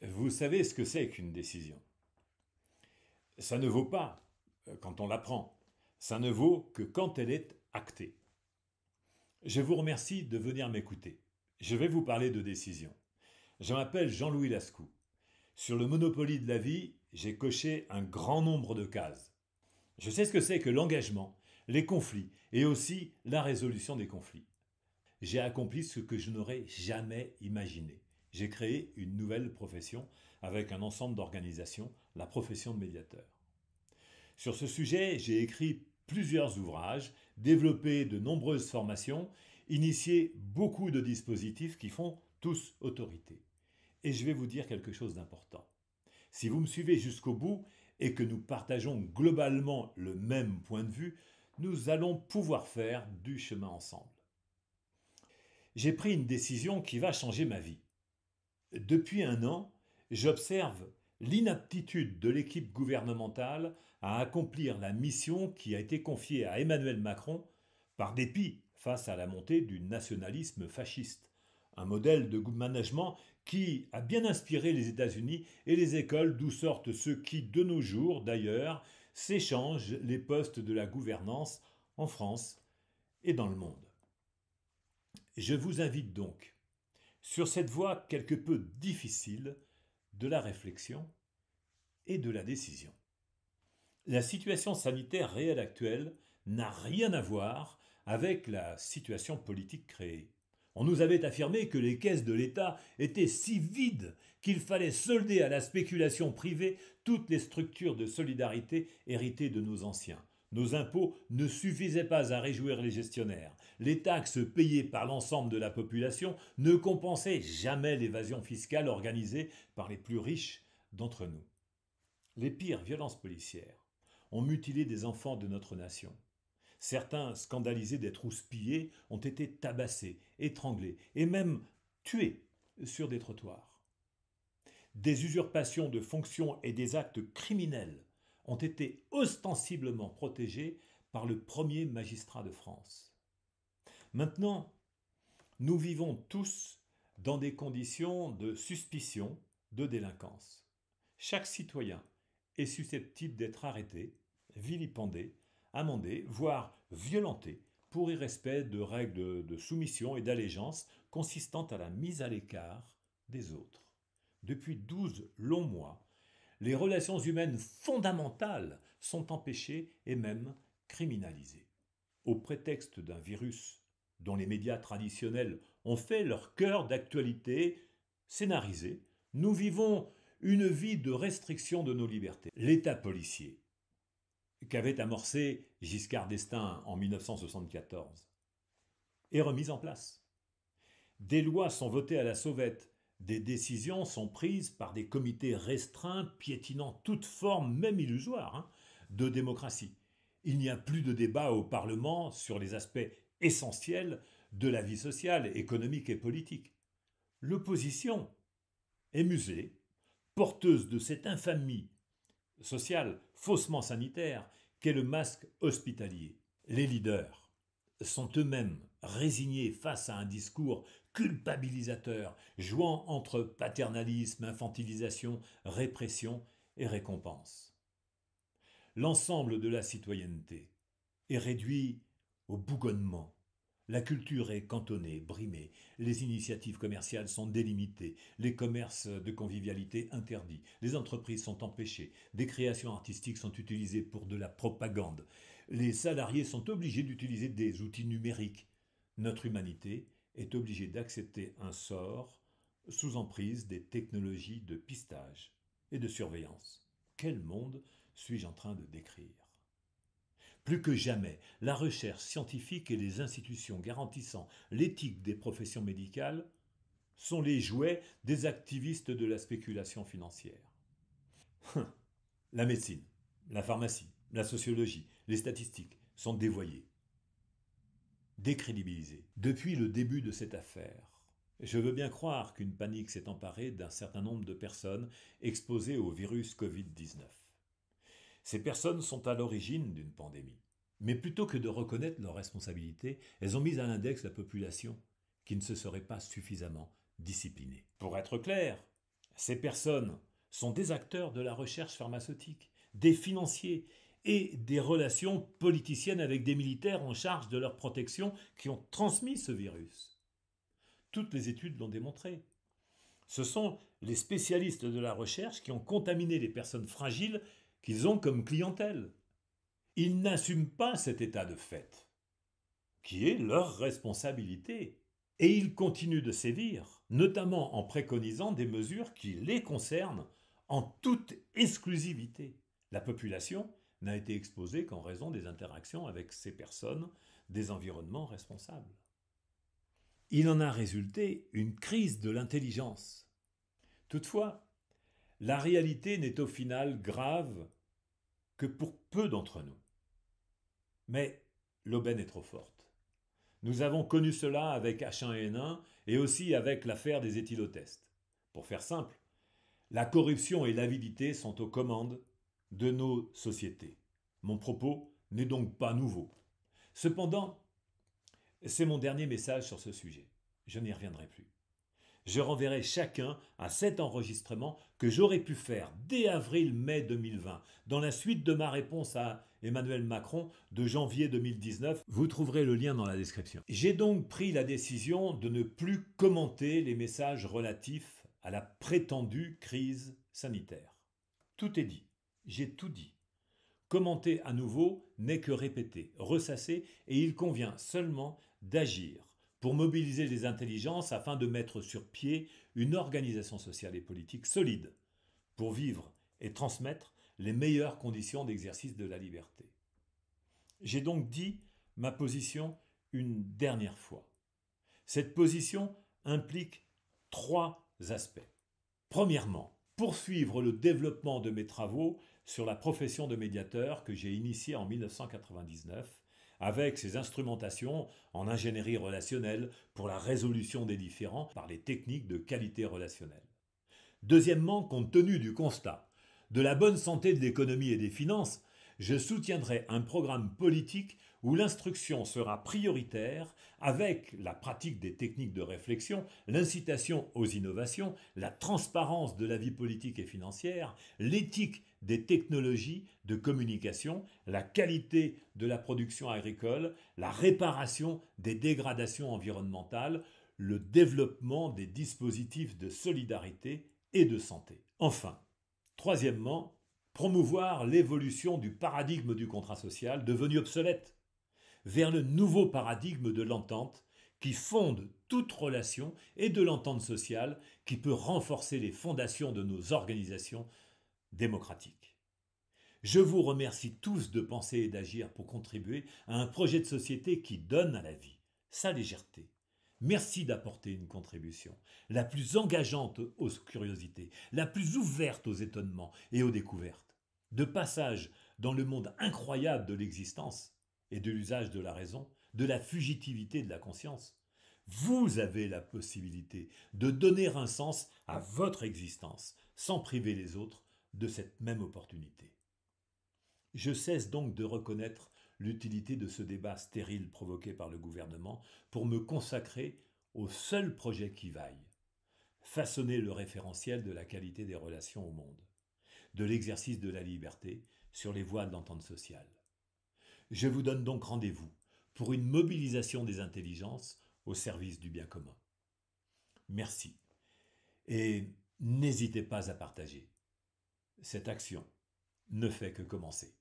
Vous savez ce que c'est qu'une décision? Ça ne vaut pas quand on la prend. Ça ne vaut que quand elle est actée. Je vous remercie de venir m'écouter. Je vais vous parler de décision. Je m'appelle Jean-Louis Lascou. Sur le Monopoly de la vie, j'ai coché un grand nombre de cases. Je sais ce que c'est que l'engagement, les conflits et aussi la résolution des conflits. J'ai accompli ce que je n'aurais jamais imaginé. J'ai créé une nouvelle profession avec un ensemble d'organisations, la profession de médiateur. Sur ce sujet, j'ai écrit plusieurs ouvrages, développé de nombreuses formations, initié beaucoup de dispositifs qui font tous autorité. Et je vais vous dire quelque chose d'important. Si vous me suivez jusqu'au bout et que nous partageons globalement le même point de vue, nous allons pouvoir faire du chemin ensemble. J'ai pris une décision qui va changer ma vie. Depuis un an, j'observe l'inaptitude de l'équipe gouvernementale à accomplir la mission qui a été confiée à Emmanuel Macron par dépit face à la montée du nationalisme fasciste. Un modèle de management qui a bien inspiré les États-Unis et les écoles d'où sortent ceux qui, de nos jours d'ailleurs, s'échangent les postes de la gouvernance en France et dans le monde. Je vous invite donc, sur cette voie quelque peu difficile, de la réflexion et de la décision. La situation sanitaire réelle actuelle n'a rien à voir avec la situation politique créée. On nous avait affirmé que les caisses de l'État étaient si vides qu'il fallait solder à la spéculation privée toutes les structures de solidarité héritées de nos anciens. Nos impôts ne suffisaient pas à réjouir les gestionnaires. Les taxes payées par l'ensemble de la population ne compensaient jamais l'évasion fiscale organisée par les plus riches d'entre nous. Les pires violences policières ont mutilé des enfants de notre nation. Certains, scandalisés d'être houspillés, ont été tabassés, étranglés et même tués sur des trottoirs. Des usurpations de fonctions et des actes criminels ont été ostensiblement protégés par le premier magistrat de France. Maintenant, nous vivons tous dans des conditions de suspicion de délinquance. Chaque citoyen est susceptible d'être arrêté, vilipendé, amendé, voire violenté pour irrespect de règles de soumission et d'allégeance consistant à la mise à l'écart des autres. Depuis 12 longs mois, les relations humaines fondamentales sont empêchées et même criminalisées. Au prétexte d'un virus dont les médias traditionnels ont fait leur cœur d'actualité scénarisée, nous vivons une vie de restriction de nos libertés. L'État policier, qu'avait amorcé Giscard d'Estaing en 1974, est remis en place. Des lois sont votées à la sauvette, des décisions sont prises par des comités restreints piétinant toute forme, même illusoire, de démocratie. Il n'y a plus de débat au Parlement sur les aspects essentiels de la vie sociale, économique et politique. L'opposition est muselée, porteuse de cette infamie sociale faussement sanitaire qu'est le masque hospitalier. Les leaders sont eux-mêmes résignés face à un discours culpabilisateur, jouant entre paternalisme, infantilisation, répression et récompense. L'ensemble de la citoyenneté est réduit au bougonnement. La culture est cantonnée, brimée, les initiatives commerciales sont délimitées, les commerces de convivialité interdits, les entreprises sont empêchées, des créations artistiques sont utilisées pour de la propagande, les salariés sont obligés d'utiliser des outils numériques. Notre humanité est obligée d'accepter un sort sous emprise des technologies de pistage et de surveillance. Quel monde suis-je en train de décrire ? Plus que jamais, la recherche scientifique et les institutions garantissant l'éthique des professions médicales sont les jouets des activistes de la spéculation financière. La médecine, la pharmacie, la sociologie, les statistiques sont dévoyées, décrédibilisées. Depuis le début de cette affaire, je veux bien croire qu'une panique s'est emparée d'un certain nombre de personnes exposées au virus Covid-19. Ces personnes sont à l'origine d'une pandémie. Mais plutôt que de reconnaître leurs responsabilités, elles ont mis à l'index la population qui ne se serait pas suffisamment disciplinée. Pour être clair, Ces personnes sont des acteurs de la recherche pharmaceutique, des financiers et des relations politiciennes avec des militaires en charge de leur protection qui ont transmis ce virus. Toutes les études l'ont démontré. Ce sont les spécialistes de la recherche qui ont contaminé les personnes fragiles qu'ils ont comme clientèle. Ils n'assument pas cet état de fait, qui est leur responsabilité. Et ils continuent de sévir, notamment en préconisant des mesures qui les concernent en toute exclusivité. La population n'a été exposée qu'en raison des interactions avec ces personnes des environnements responsables. Il en a résulté une crise de l'intelligence. Toutefois, la réalité n'est au final grave que pour peu d'entre nous. Mais l'aubaine est trop forte. Nous avons connu cela avec H1N1 et aussi avec l'affaire des éthylotests. Pour faire simple, la corruption et l'avidité sont aux commandes de nos sociétés. Mon propos n'est donc pas nouveau. Cependant, c'est mon dernier message sur ce sujet. Je n'y reviendrai plus. Je renverrai chacun à cet enregistrement que j'aurais pu faire dès avril-mai 2020, dans la suite de ma réponse à Emmanuel Macron de janvier 2019. Vous trouverez le lien dans la description. J'ai donc pris la décision de ne plus commenter les messages relatifs à la prétendue crise sanitaire. Tout est dit. J'ai tout dit. Commenter à nouveau n'est que répéter, ressasser, et il convient seulement d'agir pour mobiliser les intelligences afin de mettre sur pied une organisation sociale et politique solide pour vivre et transmettre les meilleures conditions d'exercice de la liberté. J'ai donc dit ma position une dernière fois. Cette position implique 3 aspects. Premièrement, poursuivre le développement de mes travaux sur la profession de médiateur que j'ai initiée en 1999 avec ses instrumentations en ingénierie relationnelle pour la résolution des différends par les techniques de qualité relationnelle. Deuxièmement, compte tenu du constat de la bonne santé de l'économie et des finances, je soutiendrai un programme politique où l'instruction sera prioritaire avec la pratique des techniques de réflexion, l'incitation aux innovations, la transparence de la vie politique et financière, l'éthique des technologies de communication, la qualité de la production agricole, la réparation des dégradations environnementales, le développement des dispositifs de solidarité et de santé. Enfin, troisièmement, promouvoir l'évolution du paradigme du contrat social devenu obsolète vers le nouveau paradigme de l'entente qui fonde toute relation et de l'entente sociale qui peut renforcer les fondations de nos organisations démocratiques. Je vous remercie tous de penser et d'agir pour contribuer à un projet de société qui donne à la vie sa légèreté. Merci d'apporter une contribution, la plus engageante aux curiosités, la plus ouverte aux étonnements et aux découvertes. De passage dans le monde incroyable de l'existence et de l'usage de la raison, de la fugitivité de la conscience, vous avez la possibilité de donner un sens à votre existence sans priver les autres de cette même opportunité. Je cesse donc de reconnaître l'utilité de ce débat stérile provoqué par le gouvernement pour me consacrer au seul projet qui vaille, façonner le référentiel de la qualité des relations au monde, de l'exercice de la liberté sur les voies de l'entente sociale. Je vous donne donc rendez-vous pour une mobilisation des intelligences au service du bien commun. Merci et n'hésitez pas à partager. Cette action ne fait que commencer.